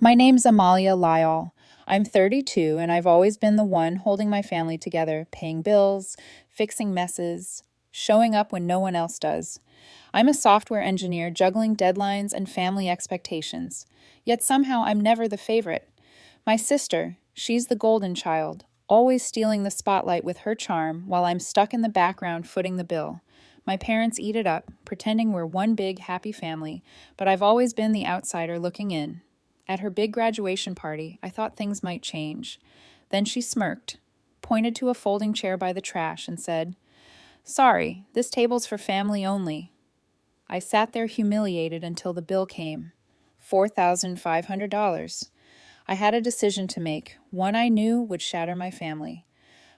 My name's Amalia Lyall. I'm 32 and I've always been the one holding my family together, paying bills, fixing messes, showing up when no one else does. I'm a software engineer juggling deadlines and family expectations. Yet somehow I'm never the favorite. My sister, she's the golden child, always stealing the spotlight with her charm while I'm stuck in the background footing the bill. My parents eat it up, pretending we're one big happy family, but I've always been the outsider looking in. At her big graduation party, I thought things might change. Then she smirked, pointed to a folding chair by the trash, and said, "Sorry, this table's for family only." I sat there humiliated until the bill came. $4,500. I had a decision to make, one I knew would shatter my family.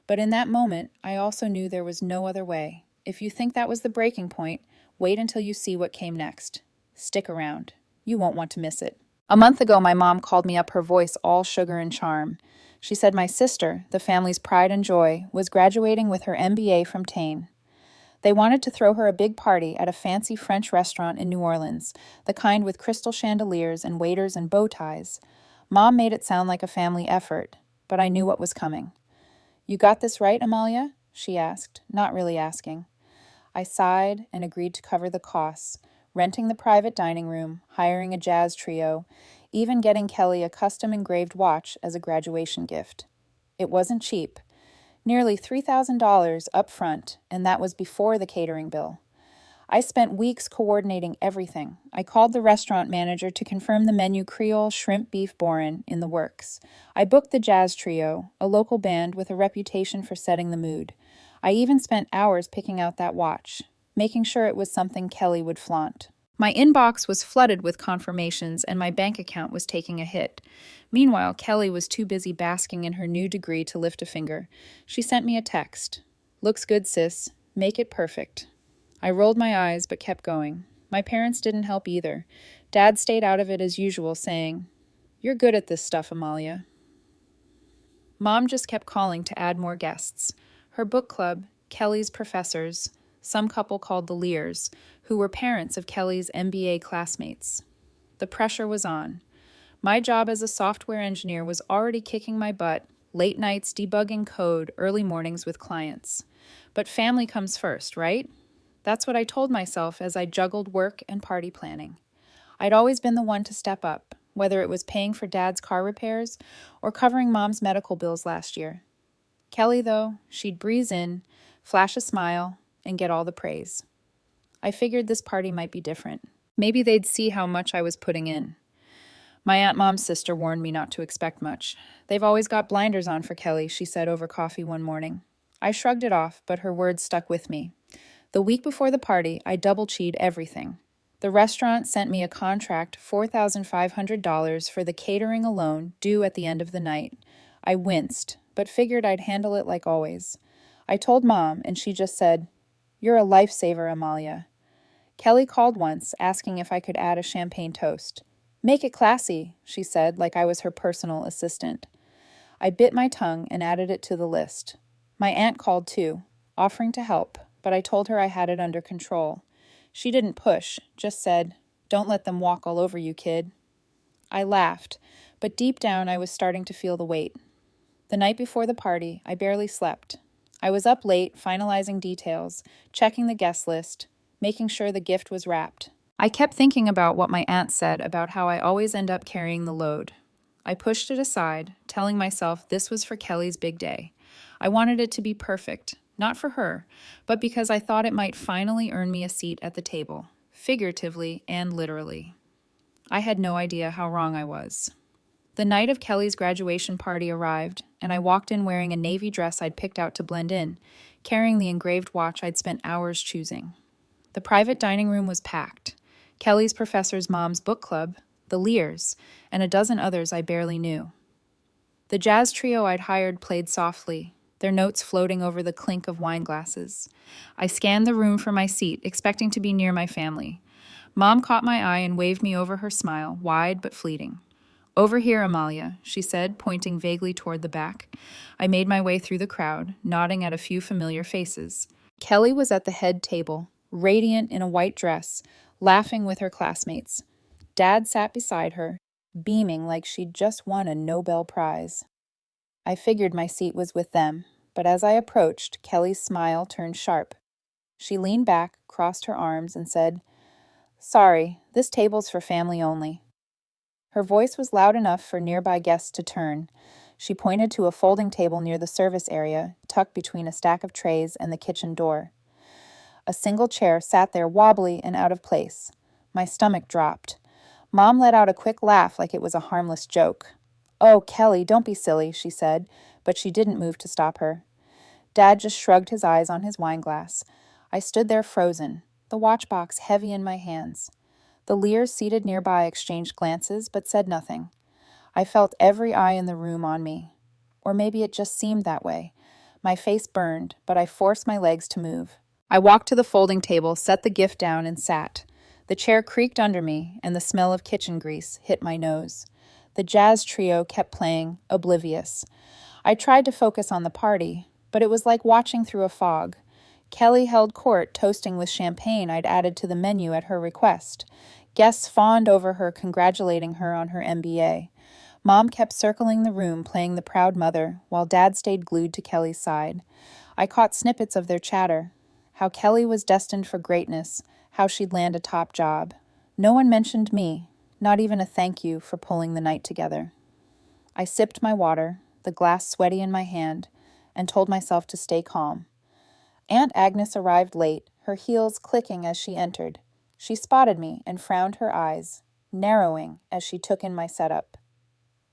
But in that moment, I also knew there was no other way. If you think that was the breaking point, wait until you see what came next. Stick around. You won't want to miss it. A month ago, my mom called me up, her voice all sugar and charm. She said my sister, the family's pride and joy, was graduating with her MBA from Tain. They wanted to throw her a big party at a fancy French restaurant in New Orleans, the kind with crystal chandeliers and waiters and bow ties. Mom made it sound like a family effort, but I knew what was coming. "You got this right, Amalia?" she asked, not really asking. I sighed and agreed to cover the costs, renting the private dining room, hiring a jazz trio, even getting Kelly a custom engraved watch as a graduation gift. It wasn't cheap. Nearly $3,000 up front, and that was before the catering bill. I spent weeks coordinating everything. I called the restaurant manager to confirm the menu Creole shrimp beef bourrin in the works. I booked the jazz trio, a local band with a reputation for setting the mood. I even spent hours picking out that watch, making sure it was something Kelly would flaunt. My inbox was flooded with confirmations, and my bank account was taking a hit. Meanwhile, Kelly was too busy basking in her new degree to lift a finger. She sent me a text. "Looks good, sis. Make it perfect." I rolled my eyes but kept going. My parents didn't help either. Dad stayed out of it as usual, saying, "You're good at this stuff, Amalia." Mom just kept calling to add more guests. Her book club, Kelly's professors, some couple called the Lears, who were parents of Kelly's MBA classmates. The pressure was on. My job as a software engineer was already kicking my butt, late nights debugging code, early mornings with clients. But family comes first, right? That's what I told myself as I juggled work and party planning. I'd always been the one to step up, whether it was paying for Dad's car repairs or covering Mom's medical bills last year. Kelly, though, she'd breeze in, flash a smile, and get all the praise. I figured this party might be different. Maybe they'd see how much I was putting in. My Aunt Mom's sister warned me not to expect much. "They've always got blinders on for Kelly," she said over coffee one morning. I shrugged it off, but her words stuck with me. The week before the party, I double-checked everything. The restaurant sent me a contract, $4,500 for the catering alone, due at the end of the night. I winced, but figured I'd handle it like always. I told Mom, and she just said, "You're a lifesaver, Amalia." Kelly called once, asking if I could add a champagne toast. "Make it classy," she said, like I was her personal assistant. I bit my tongue and added it to the list. My aunt called too, offering to help, but I told her I had it under control. She didn't push, just said, "Don't let them walk all over you, kid." I laughed, but deep down I was starting to feel the weight. The night before the party, I barely slept. I was up late, finalizing details, checking the guest list, making sure the gift was wrapped. I kept thinking about what my aunt said about how I always end up carrying the load. I pushed it aside, telling myself this was for Kelly's big day. I wanted it to be perfect, not for her, but because I thought it might finally earn me a seat at the table, figuratively and literally. I had no idea how wrong I was. The night of Kelly's graduation party arrived, and I walked in wearing a navy dress I'd picked out to blend in, carrying the engraved watch I'd spent hours choosing. The private dining room was packed. Kelly's professor's mom's book club, the Lears, and a dozen others I barely knew. The jazz trio I'd hired played softly, their notes floating over the clink of wine glasses. I scanned the room for my seat, expecting to be near my family. Mom caught my eye and waved me over, her smile, wide but fleeting. "Over here, Amalia," she said, pointing vaguely toward the back. I made my way through the crowd, nodding at a few familiar faces. Kelly was at the head table, radiant in a white dress, laughing with her classmates. Dad sat beside her, beaming like she'd just won a Nobel Prize. I figured my seat was with them, but as I approached, Kelly's smile turned sharp. She leaned back, crossed her arms, and said, "Sorry, this table's for family only." Her voice was loud enough for nearby guests to turn. She pointed to a folding table near the service area, tucked between a stack of trays and the kitchen door. A single chair sat there wobbly and out of place. My stomach dropped. Mom let out a quick laugh like it was a harmless joke. "Oh, Kelly, don't be silly," she said, but she didn't move to stop her. Dad just shrugged his eyes on his wineglass. I stood there frozen, the watchbox heavy in my hands. The Lears seated nearby exchanged glances, but said nothing. I felt every eye in the room on me. Or maybe it just seemed that way. My face burned, but I forced my legs to move. I walked to the folding table, set the gift down, and sat. The chair creaked under me, and the smell of kitchen grease hit my nose. The jazz trio kept playing, oblivious. I tried to focus on the party, but it was like watching through a fog. Kelly held court, toasting with champagne I'd added to the menu at her request. Guests fawned over her, congratulating her on her MBA. Mom kept circling the room, playing the proud mother, while Dad stayed glued to Kelly's side. I caught snippets of their chatter. How Kelly was destined for greatness, how she'd land a top job. No one mentioned me, not even a thank you for pulling the night together. I sipped my water, the glass sweaty in my hand, and told myself to stay calm. Aunt Agnes arrived late, her heels clicking as she entered. She spotted me and frowned her eyes, narrowing as she took in my setup.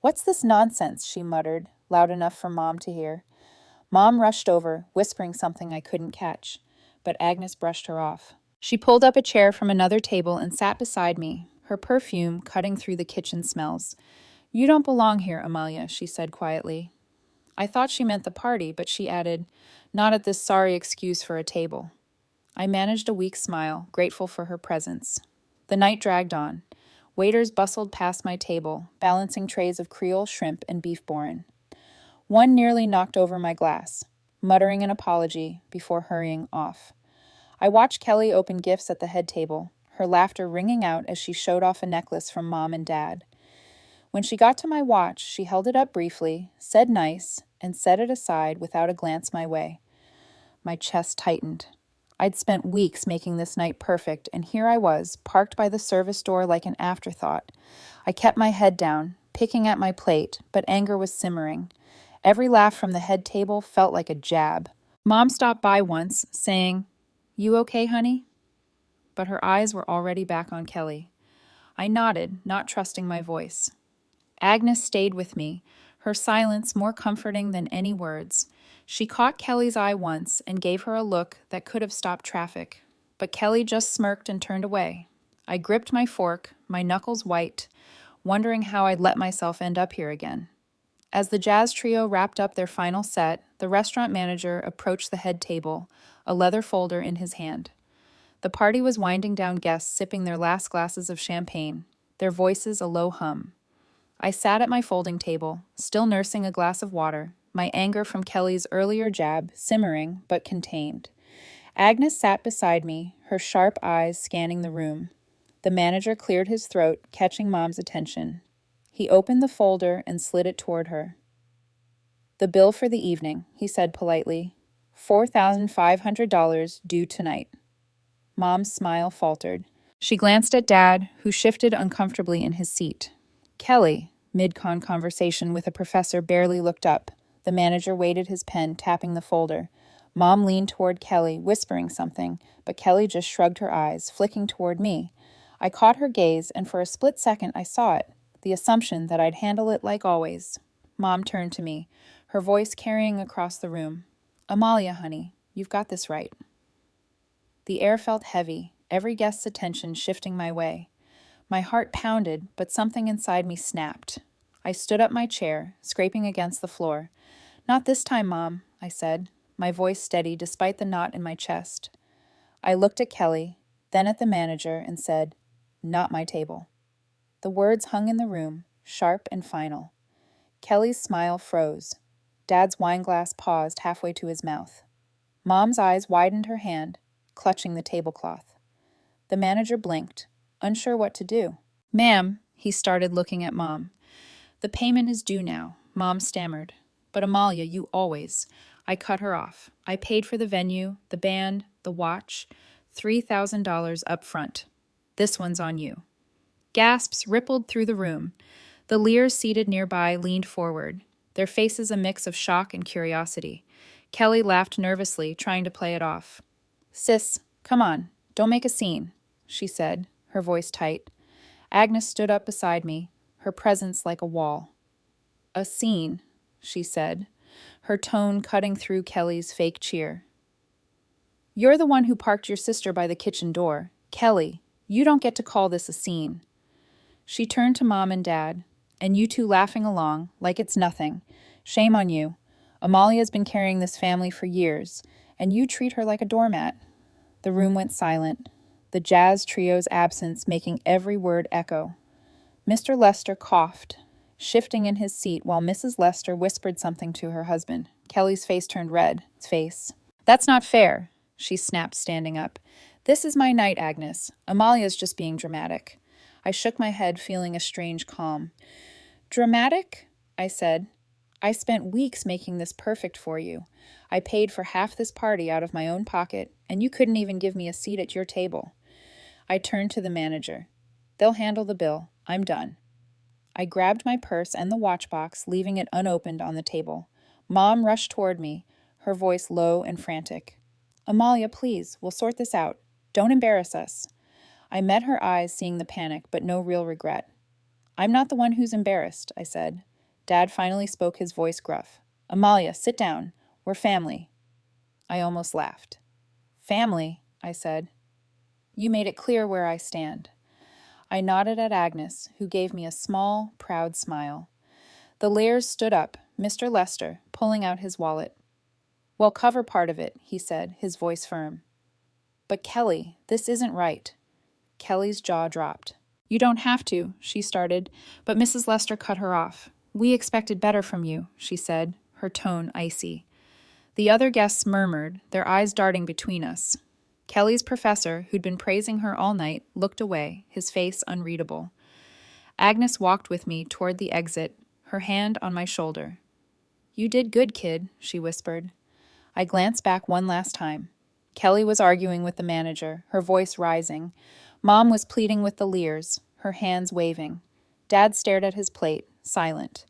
"What's this nonsense?" she muttered, loud enough for Mom to hear. Mom rushed over, whispering something I couldn't catch, but Agnes brushed her off. She pulled up a chair from another table and sat beside me, her perfume cutting through the kitchen smells. "You don't belong here, Amalia," she said quietly. I thought she meant the party, but she added, "Not at this sorry excuse for a table." I managed a weak smile, grateful for her presence. The night dragged on. Waiters bustled past my table, balancing trays of Creole shrimp and beef bourne. One nearly knocked over my glass, muttering an apology before hurrying off. I watched Kelly open gifts at the head table, her laughter ringing out as she showed off a necklace from Mom and Dad. When she got to my watch, she held it up briefly, said nice, and set it aside without a glance my way. My chest tightened. I'd spent weeks making this night perfect, and here I was, parked by the service door like an afterthought. I kept my head down, picking at my plate, but anger was simmering. Every laugh from the head table felt like a jab. Mom stopped by once, saying, "You okay, honey?" But her eyes were already back on Kelly. I nodded, not trusting my voice. Agnes stayed with me, her silence more comforting than any words. She caught Kelly's eye once and gave her a look that could have stopped traffic, but Kelly just smirked and turned away. I gripped my fork, my knuckles white, wondering how I'd let myself end up here again. As the jazz trio wrapped up their final set, the restaurant manager approached the head table, a leather folder in his hand. The party was winding down, guests sipping their last glasses of champagne, their voices a low hum. I sat at my folding table, still nursing a glass of water, my anger from Kelly's earlier jab simmering but contained. Agnes sat beside me, her sharp eyes scanning the room. The manager cleared his throat, catching Mom's attention. He opened the folder and slid it toward her. "The bill for the evening," he said politely. $4,500 due tonight." Mom's smile faltered. She glanced at Dad, who shifted uncomfortably in his seat. Kelly, mid-con conversation with a professor, barely looked up. The manager weighted his pen, tapping the folder. Mom leaned toward Kelly, whispering something, but Kelly just shrugged her eyes, flicking toward me. I caught her gaze, and for a split second I saw it, the assumption that I'd handle it like always. Mom turned to me, her voice carrying across the room. "Amalia, honey, you've got this right." The air felt heavy, every guest's attention shifting my way. My heart pounded, but something inside me snapped. I stood up my chair, scraping against the floor. "Not this time, Mom," I said, my voice steady despite the knot in my chest. I looked at Kelly, then at the manager, and said, "Not my table." The words hung in the room, sharp and final. Kelly's smile froze. Dad's wineglass paused halfway to his mouth. Mom's eyes widened her hand, clutching the tablecloth. The manager blinked, unsure what to do. "Ma'am," He started looking at Mom. The payment is due now, Mom stammered. But Amalia, you always. I cut her off. I paid for the venue, the band, the watch, $3,000 up front. This one's on you. Gasps rippled through the room. The Lyalls seated nearby leaned forward, their faces a mix of shock and curiosity. Kelly laughed nervously, trying to play it off. Sis, come on, don't make a scene, she said, her voice tight. Agnes stood up beside me, her presence like a wall. A scene, she said, her tone cutting through Kelly's fake cheer. You're the one who parked your sister by the kitchen door. Kelly, you don't get to call this a scene. She turned to Mom and Dad, and you two laughing along, like it's nothing. Shame on you. Amalia's been carrying this family for years, and you treat her like a doormat. The room went silent, the jazz trio's absence making every word echo. Mr. Lester coughed, shifting in his seat while Mrs. Lester whispered something to her husband. Kelly's face turned red. That's not fair, she snapped, standing up. This is my night, Agnes. Amalia's just being dramatic. I shook my head, feeling a strange calm. Dramatic? I said. I spent weeks making this perfect for you. I paid for half this party out of my own pocket, and you couldn't even give me a seat at your table. I turned to the manager. They'll handle the bill. I'm done. I grabbed my purse and the watch box, leaving it unopened on the table. Mom rushed toward me, her voice low and frantic. Amalia, please, we'll sort this out. Don't embarrass us. I met her eyes, seeing the panic, but no real regret. I'm not the one who's embarrassed, I said. Dad finally spoke, his voice gruff. Amalia, sit down. We're family. I almost laughed. Family, I said. You made it clear where I stand. I nodded at Agnes, who gave me a small, proud smile. The Lyalls stood up, Mr. Lester, pulling out his wallet. Well, cover part of it, he said, his voice firm. But Kelly, this isn't right. Kelly's jaw dropped. You don't have to, she started, but Mrs. Lester cut her off. We expected better from you, she said, her tone icy. The other guests murmured, their eyes darting between us. Kelly's professor, who'd been praising her all night, looked away, his face unreadable. Agnes walked with me toward the exit, her hand on my shoulder. You did good, kid, she whispered. I glanced back one last time. Kelly was arguing with the manager, her voice rising. Mom was pleading with the Lyalls, her hands waving. Dad stared at his plate, silent.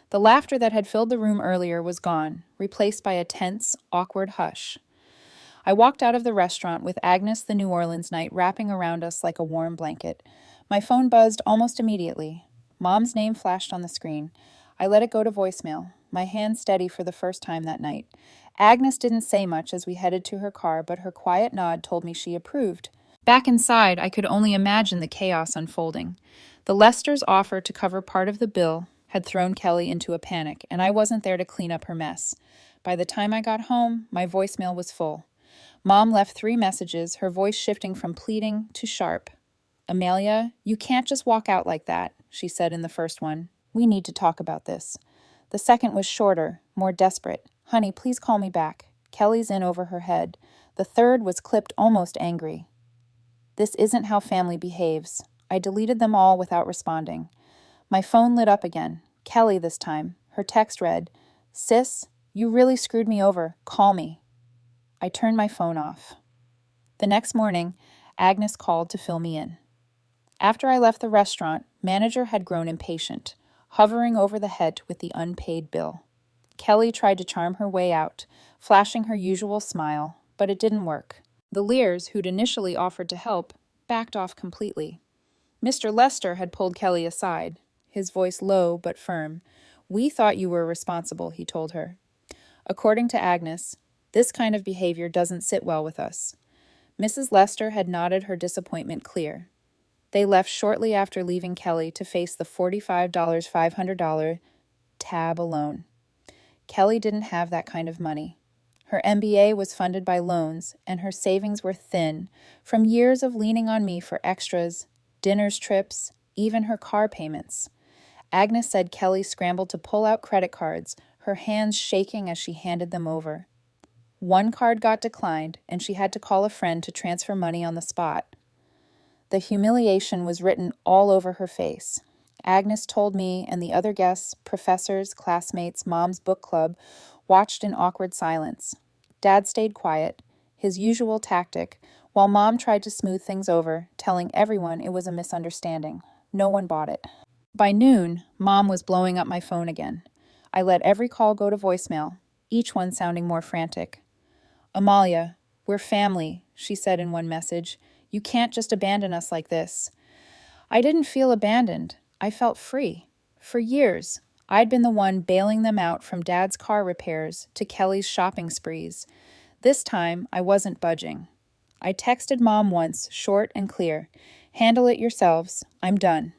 The laughter that had filled the room earlier was gone, replaced by a tense, awkward hush. I walked out of the restaurant with Agnes the New Orleans night wrapping around us like a warm blanket. My phone buzzed almost immediately. Mom's name flashed on the screen. I let it go to voicemail, my hand steady for the first time that night. Agnes didn't say much as we headed to her car, but her quiet nod told me she approved. Back inside, I could only imagine the chaos unfolding. The Lesters' offer to cover part of the bill had thrown Kelly into a panic, and I wasn't there to clean up her mess. By the time I got home, my voicemail was full. Mom left 3 messages, her voice shifting from pleading to sharp. Amalia, you can't just walk out like that, she said in the first one. We need to talk about this. The second was shorter, more desperate. Honey, please call me back. Kelly's in over her head. The third was clipped almost angry. This isn't how family behaves. I deleted them all without responding. My phone lit up again. Kelly this time. Her text read, Sis, you really screwed me over. Call me. I turned my phone off. The next morning, Agnes called to fill me in. After I left the restaurant, manager had grown impatient, hovering over the head with the unpaid bill. Kelly tried to charm her way out, flashing her usual smile, but it didn't work. The Lyalls, who'd initially offered to help, backed off completely. Mr. Lester had pulled Kelly aside, his voice low but firm. We thought you were responsible, he told her. According to Agnes, this kind of behavior doesn't sit well with us. Mrs. Lester had nodded her disappointment clear. They left shortly after leaving Kelly to face the $45 $500 tab alone. Kelly didn't have that kind of money. Her MBA was funded by loans, and her savings were thin from years of leaning on me for extras, dinners, trips, even her car payments. Agnes said Kelly scrambled to pull out credit cards, her hands shaking as she handed them over. One card got declined, and she had to call a friend to transfer money on the spot. The humiliation was written all over her face. Agnes told me, and the other guests, professors, classmates, Mom's book club, watched in awkward silence. Dad stayed quiet, his usual tactic, while Mom tried to smooth things over, telling everyone it was a misunderstanding. No one bought it. By noon, Mom was blowing up my phone again. I let every call go to voicemail, each one sounding more frantic. "Amalia, we're family," she said in one message. "You can't just abandon us like this." I didn't feel abandoned. I felt free. For years, I'd been the one bailing them out from Dad's car repairs to Kelly's shopping sprees. This time, I wasn't budging. I texted Mom once, short and clear. "Handle it yourselves. I'm done."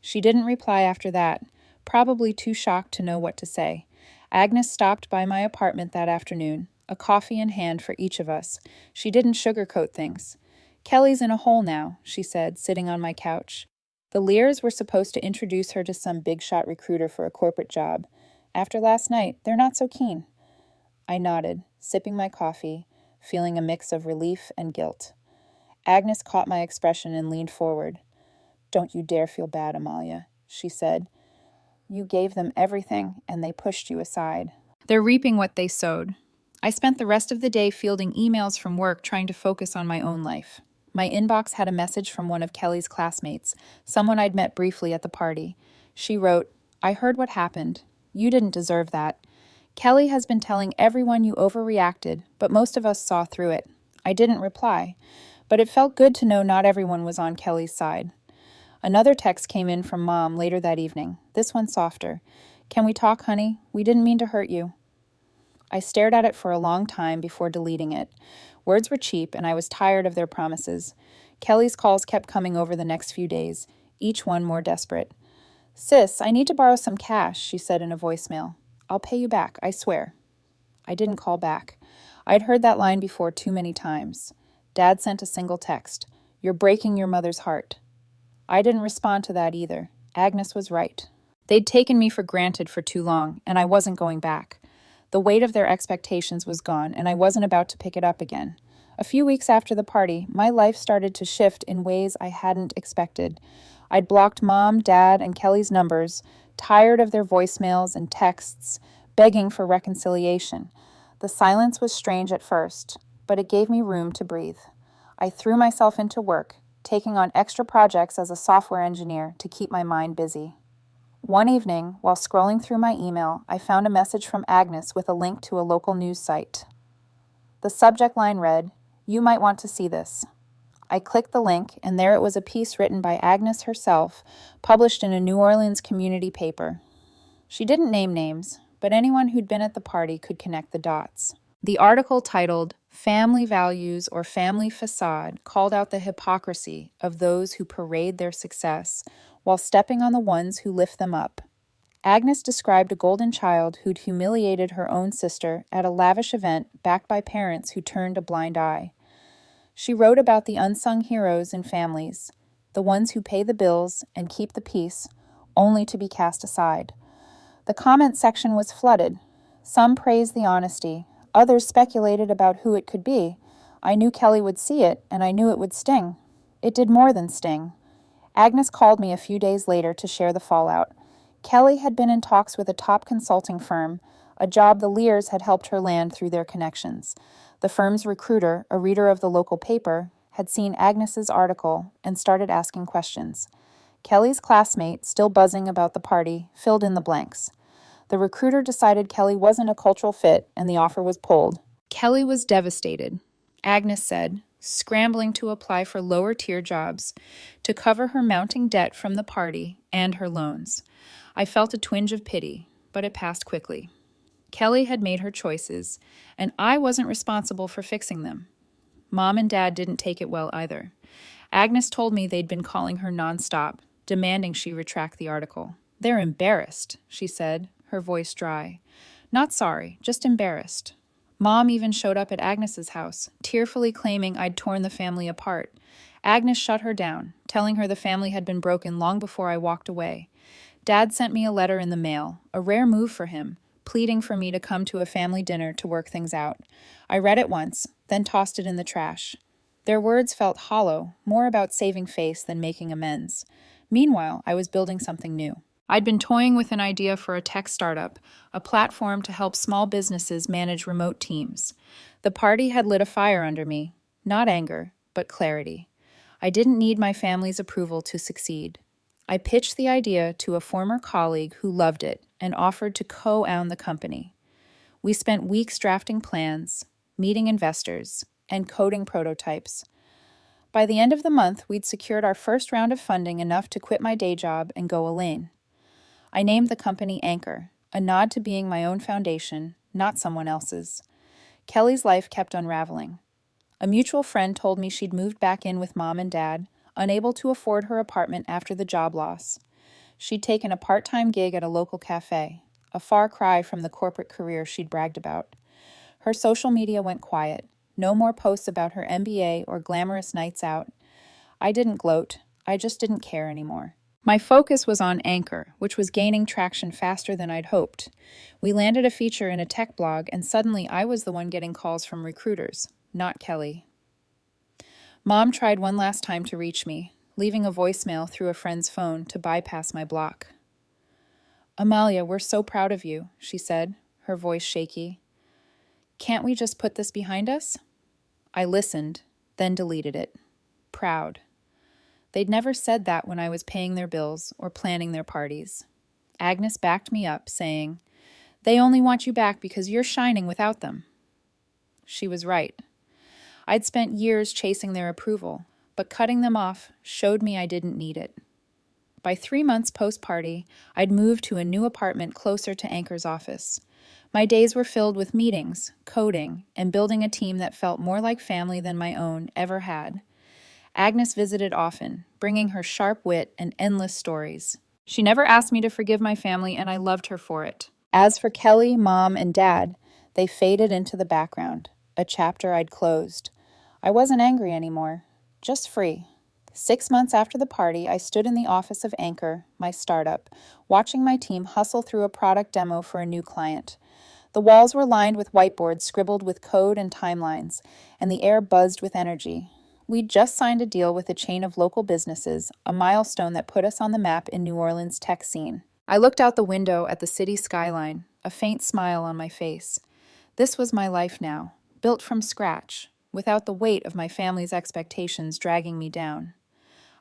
She didn't reply after that, probably too shocked to know what to say. Agnes stopped by my apartment that afternoon, a coffee in hand for each of us. She didn't sugarcoat things. "Kelly's in a hole now," she said, sitting on my couch. "The Lyalls were supposed to introduce her to some big-shot recruiter for a corporate job. After last night, they're not so keen." I nodded, sipping my coffee, feeling a mix of relief and guilt. Agnes caught my expression and leaned forward. "Don't you dare feel bad, Amalia," she said. "You gave them everything, and they pushed you aside. They're reaping what they sowed." I spent the rest of the day fielding emails from work, trying to focus on my own life. My inbox had a message from one of Kelly's classmates, someone I'd met briefly at the party. She wrote, "I heard what happened. You didn't deserve that. Kelly has been telling everyone you overreacted, but most of us saw through it." I didn't reply, but it felt good to know not everyone was on Kelly's side. Another text came in from Mom later that evening, this one softer. "Can we talk, honey? We didn't mean to hurt you." I stared at it for a long time before deleting it. Words were cheap, and I was tired of their promises. Kelly's calls kept coming over the next few days, each one more desperate. "Sis, I need to borrow some cash," she said in a voicemail. "I'll pay you back, I swear." I didn't call back. I'd heard that line before too many times. Dad sent a single text. "You're breaking your mother's heart." I didn't respond to that either. Agnes was right. They'd taken me for granted for too long, and I wasn't going back. The weight of their expectations was gone, and I wasn't about to pick it up again. A few weeks after the party, my life started to shift in ways I hadn't expected. I'd blocked Mom, Dad, and Kelly's numbers, tired of their voicemails and texts, begging for reconciliation. The silence was strange at first, but it gave me room to breathe. I threw myself into work, taking on extra projects as a software engineer to keep my mind busy. One evening, while scrolling through my email, I found a message from Agnes with a link to a local news site. The subject line read, "You might want to see this." I clicked the link, and there it was, a piece written by Agnes herself, published in a New Orleans community paper. She didn't name names, but anyone who'd been at the party could connect the dots. The article, titled "Family Values or Family Facade," called out the hypocrisy of those who parade their success while stepping on the ones who lift them up. Agnes described a golden child who'd humiliated her own sister at a lavish event backed by parents who turned a blind eye. She wrote about the unsung heroes in families, the ones who pay the bills and keep the peace, only to be cast aside. The comment section was flooded. Some praised the honesty. Others speculated about who it could be. I knew Kelly would see it, and I knew it would sting. It did more than sting. Agnes called me a few days later to share the fallout. Kelly had been in talks with a top consulting firm, a job the Lyalls had helped her land through their connections. The firm's recruiter, a reader of the local paper, had seen Agnes's article and started asking questions. Kelly's classmate, still buzzing about the party, filled in the blanks. The recruiter decided Kelly wasn't a cultural fit, and the offer was pulled. Kelly was devastated, Agnes said, scrambling to apply for lower-tier jobs to cover her mounting debt from the party and her loans. I felt a twinge of pity, but it passed quickly. Kelly had made her choices, and I wasn't responsible for fixing them. Mom and Dad didn't take it well either. Agnes told me they'd been calling her nonstop, demanding she retract the article. "They're embarrassed," she said, her voice dry. "Not sorry, just embarrassed." Mom even showed up at Agnes's house, tearfully claiming I'd torn the family apart. Agnes shut her down, telling her the family had been broken long before I walked away. Dad sent me a letter in the mail, a rare move for him, pleading for me to come to a family dinner to work things out. I read it once, then tossed it in the trash. Their words felt hollow, more about saving face than making amends. Meanwhile, I was building something new. I'd been toying with an idea for a tech startup, a platform to help small businesses manage remote teams. The party had lit a fire under me, not anger, but clarity. I didn't need my family's approval to succeed. I pitched the idea to a former colleague who loved it and offered to co-own the company. We spent weeks drafting plans, meeting investors, and coding prototypes. By the end of the month, we'd secured our first round of funding enough to quit my day job and go alone. I named the company Anchor, a nod to being my own foundation, not someone else's. Kelly's life kept unraveling. A mutual friend told me she'd moved back in with mom and dad, unable to afford her apartment after the job loss. She'd taken a part-time gig at a local cafe, a far cry from the corporate career she'd bragged about. Her social media went quiet. No more posts about her MBA or glamorous nights out. I didn't gloat. I just didn't care anymore. My focus was on Anchor, which was gaining traction faster than I'd hoped. We landed a feature in a tech blog, and suddenly I was the one getting calls from recruiters, not Kelly. Mom tried one last time to reach me, leaving a voicemail through a friend's phone to bypass my block. "Amalia, we're so proud of you," she said, her voice shaky. "Can't we just put this behind us?" I listened, then deleted it. Proud. They'd never said that when I was paying their bills or planning their parties. Agnes backed me up, saying, "They only want you back because you're shining without them." She was right. I'd spent years chasing their approval, but cutting them off showed me I didn't need it. By 3 months post-party, I'd moved to a new apartment closer to Anchor's office. My days were filled with meetings, coding, and building a team that felt more like family than my own ever had. Agnes visited often, bringing her sharp wit and endless stories. She never asked me to forgive my family, and I loved her for it. As for Kelly, Mom, and Dad, they faded into the background, a chapter I'd closed. I wasn't angry anymore, just free. 6 months after the party, I stood in the office of Anchor, my startup, watching my team hustle through a product demo for a new client. The walls were lined with whiteboards scribbled with code and timelines, and the air buzzed with energy. We'd just signed a deal with a chain of local businesses, a milestone that put us on the map in New Orleans' tech scene. I looked out the window at the city skyline, a faint smile on my face. This was my life now, built from scratch, without the weight of my family's expectations dragging me down.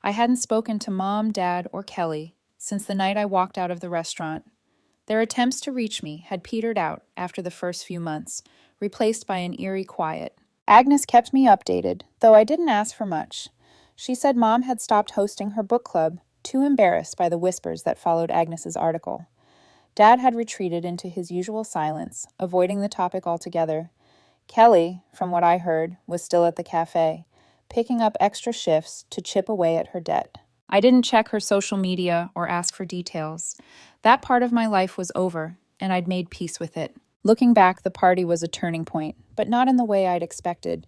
I hadn't spoken to Mom, Dad, or Kelly since the night I walked out of the restaurant. Their attempts to reach me had petered out after the first few months, replaced by an eerie quiet. Agnes kept me updated, though I didn't ask for much. She said Mom had stopped hosting her book club, too embarrassed by the whispers that followed Agnes's article. Dad had retreated into his usual silence, avoiding the topic altogether. Kelly, from what I heard, was still at the cafe, picking up extra shifts to chip away at her debt. I didn't check her social media or ask for details. That part of my life was over, and I'd made peace with it. Looking back, the party was a turning point, but not in the way I'd expected.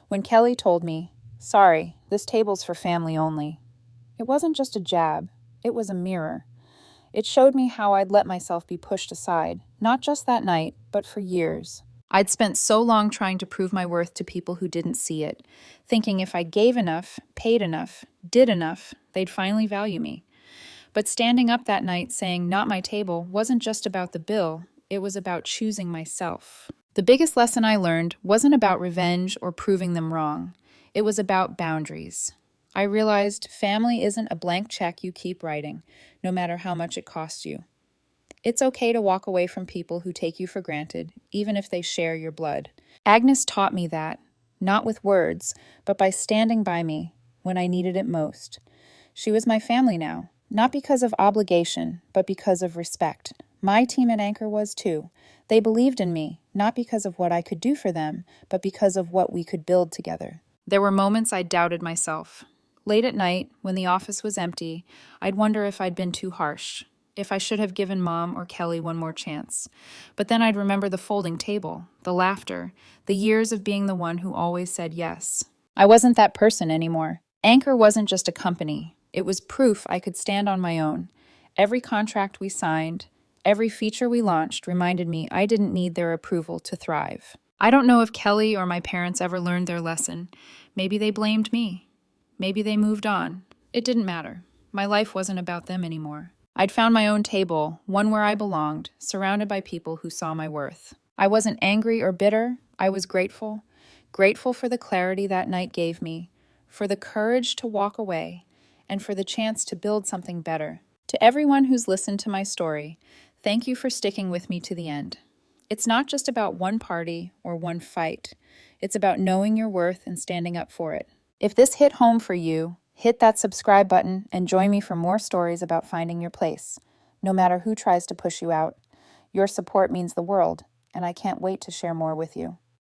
When Kelly told me, "Sorry, this table's for family only," it wasn't just a jab, it was a mirror. It showed me how I'd let myself be pushed aside, not just that night, but for years. I'd spent so long trying to prove my worth to people who didn't see it, thinking if I gave enough, paid enough, did enough, they'd finally value me. But standing up that night saying "not my table" wasn't just about the bill, it was about choosing myself. The biggest lesson I learned wasn't about revenge or proving them wrong. It was about boundaries. I realized family isn't a blank check you keep writing, no matter how much it costs you. It's okay to walk away from people who take you for granted, even if they share your blood. Agnes taught me that, not with words, but by standing by me when I needed it most. She was my family now, not because of obligation, but because of respect. My team at Anchor was too. They believed in me, not because of what I could do for them, but because of what we could build together. There were moments I doubted myself. Late at night, when the office was empty, I'd wonder if I'd been too harsh, if I should have given Mom or Kelly one more chance. But then I'd remember the folding table, the laughter, the years of being the one who always said yes. I wasn't that person anymore. Anchor wasn't just a company. It was proof I could stand on my own. Every contract we signed, every feature we launched reminded me I didn't need their approval to thrive. I don't know if Kelly or my parents ever learned their lesson. Maybe they blamed me. Maybe they moved on. It didn't matter. My life wasn't about them anymore. I'd found my own table, one where I belonged, surrounded by people who saw my worth. I wasn't angry or bitter. I was grateful. Grateful for the clarity that night gave me, for the courage to walk away, and for the chance to build something better. To everyone who's listened to my story, thank you for sticking with me to the end. It's not just about one party or one fight. It's about knowing your worth and standing up for it. If this hit home for you, hit that subscribe button and join me for more stories about finding your place, no matter who tries to push you out. Your support means the world, and I can't wait to share more with you.